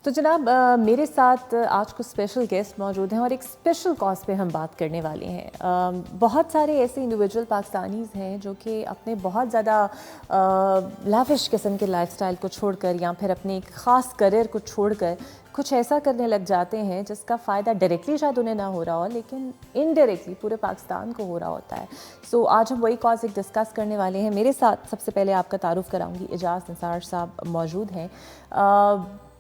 تو جناب میرے ساتھ آج کو اسپیشل گیسٹ موجود ہیں اور ایک اسپیشل کاز پہ ہم بات کرنے والے ہیں. بہت سارے ایسے انڈیویجول پاکستانیز ہیں جو کہ اپنے بہت زیادہ لیوش قسم کے لائف سٹائل کو چھوڑ کر یا پھر اپنے ایک خاص کریئر کو چھوڑ کر کچھ ایسا کرنے لگ جاتے ہیں جس کا فائدہ ڈائریکٹلی شاید انہیں نہ ہو رہا ہو لیکن انڈائریکٹلی پورے پاکستان کو ہو رہا ہوتا ہے. سو آج ہم وہی کاز ایک ڈسکس کرنے والے ہیں. میرے ساتھ سب سے پہلے آپ کا تعارف کراؤں گی, اعجاز نثار صاحب موجود ہیں.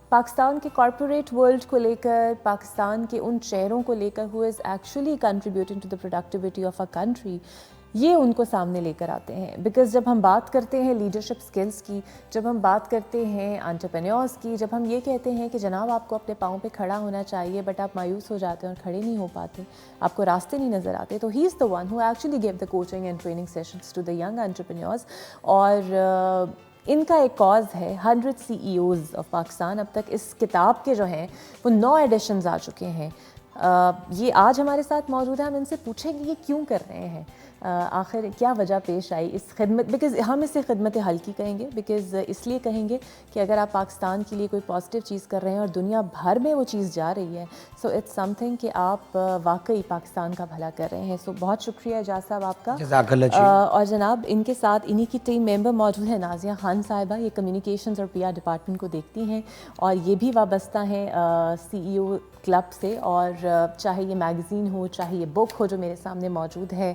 پاکستان کے کارپوریٹ ورلڈ کو لے کر, پاکستان کے ان چہروں کو لے کر who is actually contributing to the productivity of a country, یہ ان کو سامنے لے کر آتے ہیں. بیکاز جب ہم بات کرتے ہیں لیڈرشپ سکلز کی, جب ہم بات کرتے ہیں انٹرپرینیورس کی, جب ہم یہ کہتے ہیں کہ جناب آپ کو اپنے پاؤں پہ کھڑا ہونا چاہیے بٹ آپ مایوس ہو جاتے ہیں اور کھڑے نہیں ہو پاتے, آپ کو راستے نہیں نظر آتے, تو ہی is the one who actually give the coaching and training sessions to the young entrepreneurs. اور ان کا ایک کاز ہے 100 CEOs آف پاکستان. اب تک اس کتاب کے جو ہیں وہ 9 ایڈیشنز آ چکے ہیں. یہ آج ہمارے ساتھ موجود ہیں. ہم ان سے پوچھیں کہ یہ کیوں کر رہے ہیں, آخر کیا وجہ پیش آئی اس خدمت, بیکاز ہم اسے خدمت حلقی کہیں گے, بیکاز اس لیے کہیں گے کہ اگر آپ پاکستان کے لیے کوئی پازیٹیو چیز کر رہے ہیں اور دنیا بھر میں وہ چیز جا رہی ہے, سو اٹس سم تھنگ کہ آپ واقعی پاکستان کا بھلا کر رہے ہیں. سو بہت شکریہ اعجاز صاحب آپ کا. جزاک اللہ. اور جناب ان کے ساتھ انہی کی ٹیم ممبر موجود ہیں, نازیہ خان صاحبہ, یہ کمیونیکیشنز اور PR ڈپارٹمنٹ کو دیکھتی ہیں اور یہ بھی وابستہ ہیں CEO کلب سے, اور چاہے یہ میگزین ہو چاہے یہ بک ہو جو میرے سامنے موجود ہے,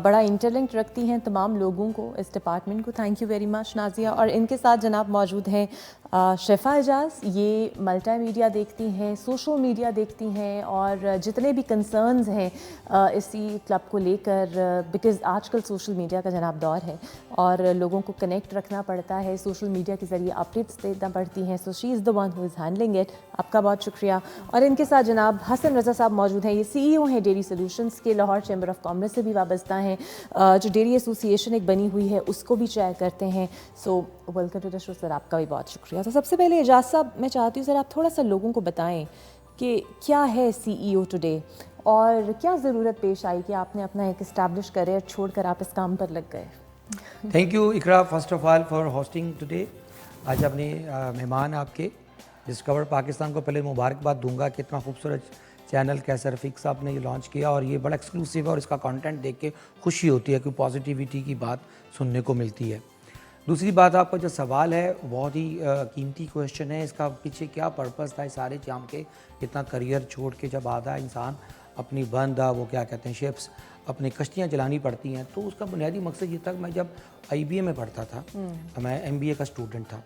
بڑا انٹرلنکٹ رکھتی ہیں تمام لوگوں کو, اس ڈپارٹمنٹ کو. Thank you very much Nazia. اور ان کے ساتھ جناب موجود ہیں شفا اعجاز, یہ ملٹی میڈیا دیکھتی ہیں, سوشل میڈیا دیکھتی ہیں, اور جتنے بھی کنسرنز ہیں اسی کلب کو لے کر, بیکاز آج کل سوشل میڈیا کا جناب دور ہے اور لوگوں کو کنیکٹ رکھنا پڑتا ہے, سوشل میڈیا کے ذریعے اپڈیٹس دینا پڑتی ہیں. So she is the one who is handling it. آپ کا بہت شکریہ. اور ان کے ساتھ جناب حسن رضا صاحب موجود ہیں, یہ CEO ہیں ڈیری سولوشنز کے, لاہور چیمبر آف کامرس سے بھی وابستہ ہیں, جو ڈیری ایسوسی ایشن ایک بنی ہوئی ہے اس کو بھی چیئر کرتے ہیں. سو ویلکم ٹو دا شو سر, آپ کا بھی بہت شکریہ. تو سب سے پہلے اعجاز صاحب میں چاہتی ہوں سر آپ تھوڑا سا لوگوں کو بتائیں کہ کیا ہے CEO ٹوڈے اور کیا ضرورت پیش آئی کہ آپ نے اپنا ایک اسٹیبلش کریئر چھوڑ کر آپ اس کام پر لگ گئے. Thank you Iqra first of all for hosting today. آج اپنے مہمان آپ کے ڈسکور پاکستان کو پہلے مبارکباد دوں گا کہ اتنا خوبصورت چینل کیسر رفیق صاحب نے یہ لانچ کیا, اور یہ بڑا ایکسکلوسیو ہے اور اس کا کانٹینٹ دیکھ کے خوشی ہوتی ہے کہ پازیٹیوٹی کی بات سننے کو ملتی ہے. دوسری بات, آپ کا جو سوال ہے بہت ہی قیمتی کویشچن ہے. اس کا پیچھے کیا پرپس تھا اس سارے کام کے, اتنا کریئر چھوڑ کے جب آتا ہے انسان اپنی وہ کیا کہتے ہیں شپس, اپنی کشتیاں چلانی پڑتی ہیں, تو اس کا بنیادی مقصد یہ تھا کہ میں جب IBA میں پڑھتا تھا, میں MBA کا اسٹوڈنٹ تھا,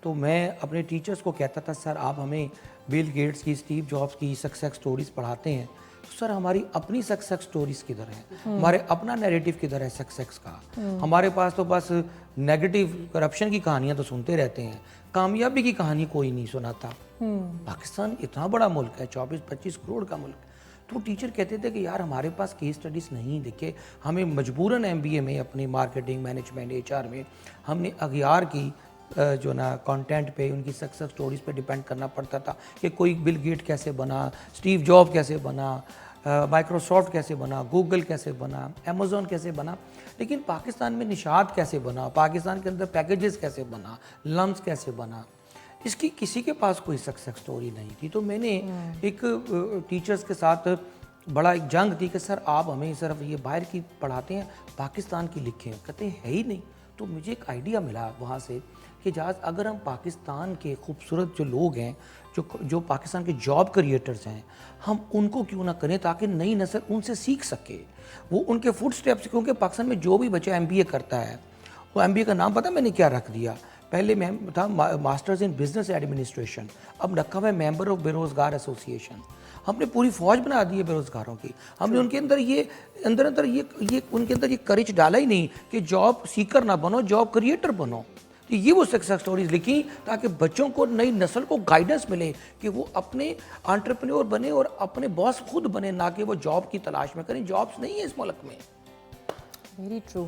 تو میں اپنے ٹیچرز کو کہتا تھا سر آپ ہمیں بل گیٹس کی, اسٹیو جابس کی سکسیس سٹوریز پڑھاتے ہیں, تو سر ہماری اپنی سکسیس سٹوریز کدھر ہیں, ہمارے اپنا نیریٹو کدھر ہے سکسیس کا. ہمارے پاس تو بس نیگیٹو کرپشن کی کہانیاں تو سنتے رہتے ہیں, کامیابی کی کہانی کوئی نہیں سناتا. پاکستان اتنا بڑا ملک ہے, 24-25 کروڑ کا ملک. تو ٹیچر کہتے تھے کہ یار ہمارے پاس کیس اسٹڈیز نہیں, دیکھے ہمیں مجبوراً MBA میں اپنی مارکیٹنگ مینجمنٹ HR میں ہم نے اغیار کی جو نا کانٹینٹ پہ ان کی سکسیس سٹوریز پہ ڈیپینڈ کرنا پڑتا تھا کہ کوئی بل گیٹ کیسے بنا, اسٹیو جاب کیسے بنا, مائکروسافٹ کیسے بنا, گوگل کیسے بنا, امیزون کیسے بنا, لیکن پاکستان میں نشاط کیسے بنا, پاکستان کے اندر پیکیجز کیسے بنا, لمس کیسے بنا, اس کی کسی کے پاس کوئی سکسیس سٹوری نہیں تھی. تو میں نے ایک ٹیچرز کے ساتھ بڑا ایک جنگ تھی کہ سر آپ ہمیں صرف یہ باہر کی پڑھاتے ہیں, پاکستان کی لکھیں, کہتے ہیں ہے ہی نہیں. تو مجھے ایک آئیڈیا ملا وہاں سے کہ اگر ہم پاکستان کے خوبصورت جو لوگ ہیں, جو پاکستان کے جاب کریٹرز ہیں, ہم ان کو کیوں نہ کریں تاکہ نئی نسل ان سے سیکھ سکے, وہ ان کے فوٹ سٹیپس. کیونکہ پاکستان میں جو بھی بچہ MBA کرتا ہے, وہ MBA کا نام پتہ میں نے کیا رکھ دیا, پہلے میں تھا ماسٹرز ان بزنس ایڈمنسٹریشن, اب رکھا ہوا ہے ممبر آف بے روزگار ایسوسی ایشن. ہم نے پوری فوج بنا دی ہے بے روزگاروں کی. ہم نے ان کے اندر یہ ان کے اندر یہ کریج ڈالا ہی نہیں کہ جاب سیکر نہ بنو, جاب کریٹر بنو. تو یہ وہ سکسیس سٹوریز لکھی تاکہ بچوں کو, نئی نسل کو گائیڈنس ملے کہ وہ اپنے انٹرپرینور بنے اور اپنے باس خود بنے, نہ کہ وہ جاب کی تلاش میں کریں. جابس نہیں ہے اس ملک میں. Very true.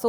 So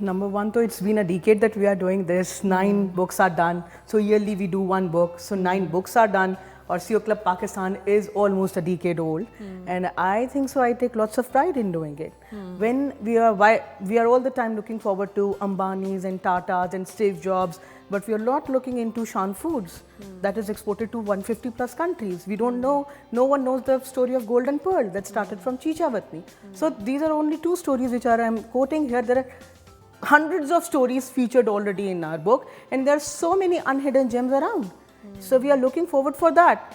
Number one, so it's been a decade that we are doing this. 9 books are done. So yearly we do 1 book. So 9 books are done. Or CEO Club Pakistan is almost a decade old, and I think so. I take lots of pride in doing it. When we are all the time looking forward to Ambanis and Tatas and Steve Jobs, but we are not looking into Shan Foods that is exported to 150 plus countries. We don't know. No one knows the story of Golden Pearl that started from Chichavatni. So these are only 2 stories which I'm quoting here. There are hundreds of stories featured already in our book, and there are so many unhidden gems around. So we are looking forward for that.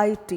IT,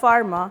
pharma,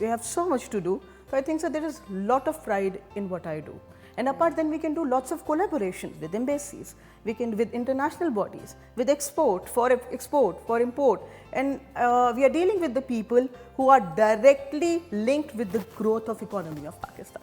we have so much to do. So I think so there is lot of pride in what I do. And apart then we can do lots of collaborations with embassies, we can with international bodies, with export, for import, and we are dealing with the people who are directly linked with the growth of economy of Pakistan.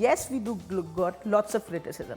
yes we do got lots of criticism,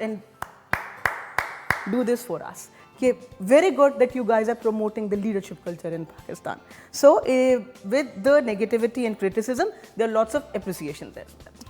and do this for us. Okay, very good that you guys are promoting the leadership culture in Pakistan. So with the negativity and criticism, there are lots of appreciation there.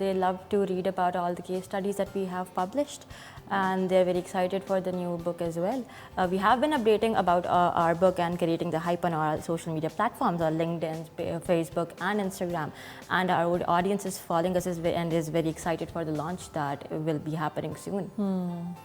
They love to read about all the case studies that we have published, and they're very excited for the new book as well. We have been updating about our book and creating the hype on our social media platforms, on LinkedIn, Facebook and Instagram, and our audience is following us and is very excited for the launch that will be happening soon.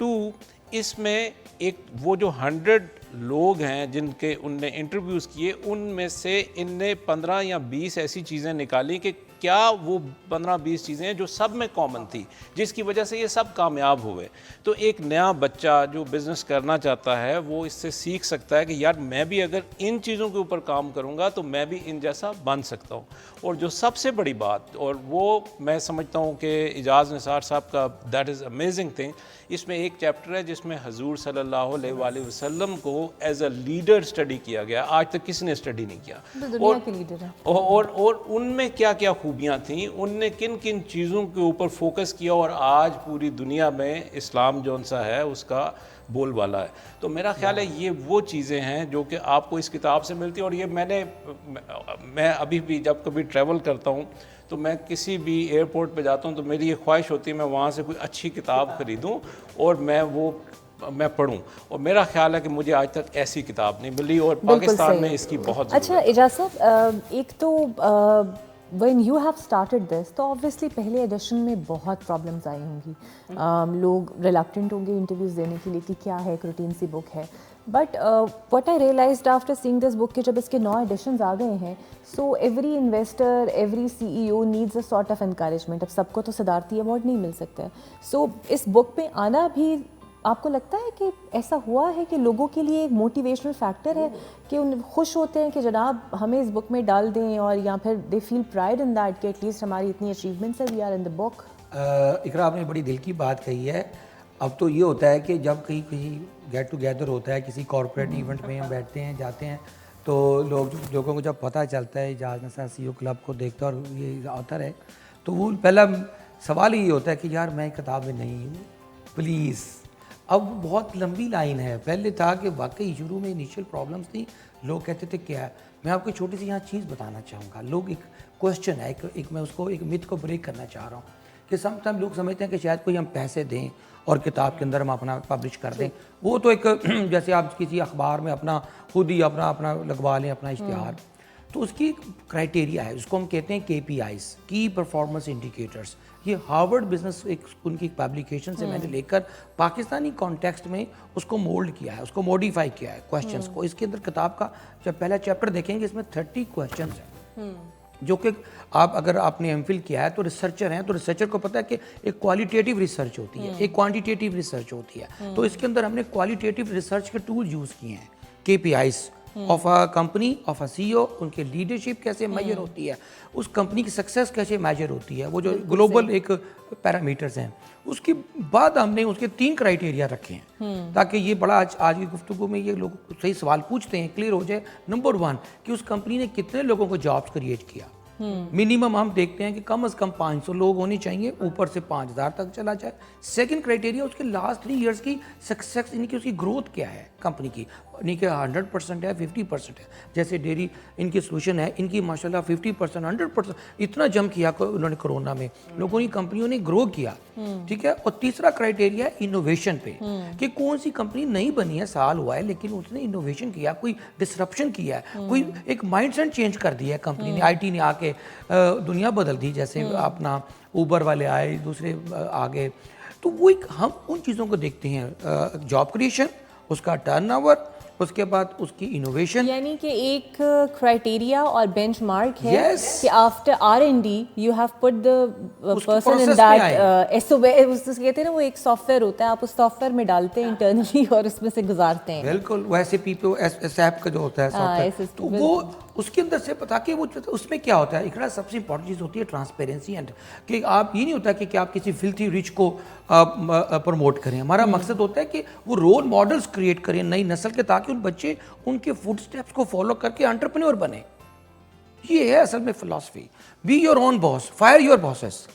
2, اس میں ایک وہ جو 100 لوگ ہیں جن کے ان نے interviews کیے، ان میں سے ان نے 15 یا 20 ایسی چیزیں نکالی کہ کیا وہ 15-20 چیزیں ہیں جو سب میں کامن تھی، جس کی وجہ سے یہ سب کامیاب ہوئے. تو ایک نیا بچہ جو بزنس کرنا چاہتا ہے وہ اس سے سیکھ سکتا ہے کہ یار میں بھی اگر ان چیزوں کے اوپر کام کروں گا تو میں بھی ان جیسا بن سکتا ہوں. اور جو سب سے بڑی بات، اور وہ میں سمجھتا ہوں کہ اعجاز نثار صاحب کا دیٹ از امیزنگ تھنگ، اس میں ایک چیپٹر ہے جس میں حضور صلی اللہ علیہ وآلہ وسلم کو ایز اے لیڈر اسٹڈی کیا گیا. آج تک کسی نے اسٹڈی نہیں کیا. دنیا کے لیڈر ہیں. اور ان میں کیا کیا خوبیاں تھیں، ان نے کن کن چیزوں کے اوپر فوکس کیا، اور آج پوری دنیا میں اسلام جون سا ہے اس کا بول والا ہے. تو میرا خیال ہے یہ وہ چیزیں ہیں جو کہ آپ کو اس کتاب سے ملتی ہیں. اور یہ میں ابھی بھی جب کبھی ٹریول کرتا ہوں تو میں کسی بھی ایئرپورٹ پہ جاتا ہوں تو میری یہ خواہش ہوتی ہے میں وہاں سے کوئی اچھی کتاب خریدوں اور میں پڑھوں. اور میرا خیال ہے کہ مجھے آج تک ایسی کتاب نہیں ملی، اور پاکستان میں اس کی بہت ضرورت ہے. اچھا اعجاز صاحب، ایک تو when you have started this تو obviously پہلے ایڈیشن میں بہت پرابلمز آئی ہوں گی، لوگ ریلیکٹنٹ ہوں گے انٹرویوز دینے کے لیے کہ کیا ہے، ایک روٹین سی بک ہے. But what I realized after seeing this book کہ جب اس کے 9 ایڈیشنز آ گئے ہیں، so every investor, every CEO needs a sort of encouragement. اب سب کو تو صدارتی ایوارڈ نہیں مل سکتا ہے. سو اس بک پہ آنا بھی آپ کو لگتا ہے کہ ایسا ہوا ہے کہ لوگوں کے لیے ایک موٹیویشنل فیکٹر ہے کہ ان خوش ہوتے ہیں کہ جناب ہمیں اس بک میں ڈال دیں، اور یا پھر دے فیل پرائڈ ان دیٹ کہ ایٹ لیسٹ ہماری اتنی اچیومنٹس ہیں، وی آر ان دا بک. اقرا آپ نے بڑی دل کی بات کہی ہے. اب تو یہ ہوتا ہے کہ جب کہیں گیٹ ٹوگیدر ہوتا ہے، کسی کارپوریٹ ایونٹ میں ہم بیٹھتے ہیں جاتے ہیں، تو لوگوں کو جب پتہ چلتا ہے اعجاز نثار CEO کلب کو دیکھتا اور یہ آتھر ہے، تو وہ پہلا سوال یہ ہوتا ہے کہ یار میں کتاب میں نہیں ہوں پلیز. اب بہت لمبی لائن ہے. پہلے تھا کہ واقعی شروع میں انیشیل پرابلمس تھیں، لوگ کہتے تھے کیا ہے. میں آپ کو چھوٹی سی یہاں چیز بتانا چاہوں گا. لوگ ایک کوشچن ہے، ایک میں اس کو ایک متھ کو بریک کرنا چاہ رہا ہوں کہ سم ٹائم لوگ سمجھتے ہیں کہ شاید کوئی ہم پیسے دیں اور کتاب کے اندر ہم اپنا پبلش کر دیں. وہ تو ایک جیسے آپ کسی اخبار میں اپنا خود ہی اپنا لگوا لیں اپنا اشتہار. تو اس کی ایک کرائٹیریا ہے، اس کو ہم کہتے ہیں KPIs، کی پرفارمنس انڈیکیٹرز. یہ ہارورڈ بزنس ان کی پبلیکیشن سے میں نے لے کر پاکستانی کانٹیکسٹ میں اس کو مولڈ کیا ہے، اس کو موڈیفائی کیا ہے کویسچنس کو. اس کے اندر کتاب کا جب پہلا چیپٹر دیکھیں گے اس میں 30 کویسچنس ہیں، جو کہ اگر آپ نے ایم فل کیا ہے تو ریسرچر ہیں، تو ریسرچر کو پتہ ہے کہ ایک کوالٹیٹیو ریسرچ ہوتی ہے، ایک کوانٹیٹیو ریسرچ ہوتی ہے. تو اس کے اندر ہم نے کوالٹیٹیو ریسرچ کے ٹول یوز کیے ہیں. KPIs of a company, of a CEO، ان کے لیڈرشپ کیسے میجر ہوتی ہے، اس کمپنی کی سکسیس کیسے میجر ہوتی ہے، وہ جو گلوبل ایک پیرامیٹرز ہیں. اس کے بعد ہم نے اس کے 3 کرائٹیریا رکھے ہیں تاکہ یہ بڑا آج کی گفتگو میں یہ لوگ صحیح سوال پوچھتے ہیں کلیئر ہو جائے. نمبر 1 کہ اس کمپنی نے کتنے لوگوں کو جابس کریٹ کیا. منیمم ہم دیکھتے ہیں کہ کم از کم 500 لوگ ہونے چاہیے، اوپر سے 5000 تک چلا جائے. سیکنڈ کرائٹیریا اس کے لاسٹ 3 ایئرس کی سکسیس، یعنی کہ اس کی گروتھ کیا ہے کمپنی کی، نہیں کہ 100% ہے 50% ہے. جیسے ڈیری ان کی سولوشن ہے، ان کی ماشاءاللہ 50% 100% اتنا جمپ کیا انہوں نے کرونا میں، لوگوں کی کمپنیوں نے گرو کیا. ٹھیک ہے. اور تیسرا کرائٹیریا ہے انوویشن پہ، کہ کون سی کمپنی نہیں بنی ہے، سال ہوا ہے لیکن اس نے انوویشن کیا، کوئی ڈسرپشن کیا ہے، کوئی ایک مائنڈ سیٹ چینج کر دیا ہے کمپنی نے. IT نے آ کے دنیا بدل دی. جیسے اپنا اوبر والے آئے، دوسرے آگے. تو وہ ایک ہم ان چیزوں کو دیکھتے ہیں، جاب کریشن، اس کا ٹرن اوور، اس کے بعد اس کی انوویشن. یعنی کہ ایک کرائٹیریا اور بینچ مارک ہے کہ after R&D you have put the person in that SOS کہتے ہیں نا، وہ ایک سافٹ ویئر ہوتا ہے، آپ اس سافٹ ویئر میں ڈالتے ہیں انٹرنلی اور اس میں سے گزارتے ہیں. بالکل ویسے SAP کا جو ہوتا ہے سافٹ ویئر، تو وہ اس کے اندر سے پتا کہ وہ اس میں کیا ہوتا ہے. ایک سب سے امپورٹنٹ چیز ہوتی ہے ٹرانسپیرنسی، اینڈ کہ آپ یہ نہیں ہوتا کہ آپ کسی فلتھی رچ کو پروموٹ کریں. ہمارا مقصد ہوتا ہے کہ وہ رول ماڈلز کریٹ کریں نئی نسل کے، تاکہ ان بچے ان کے فوٹ سٹیپس کو فالو کر کے انٹرپرینور بنے. یہ ہے اصل میں فلسفی. Be your own boss, fire your bosses.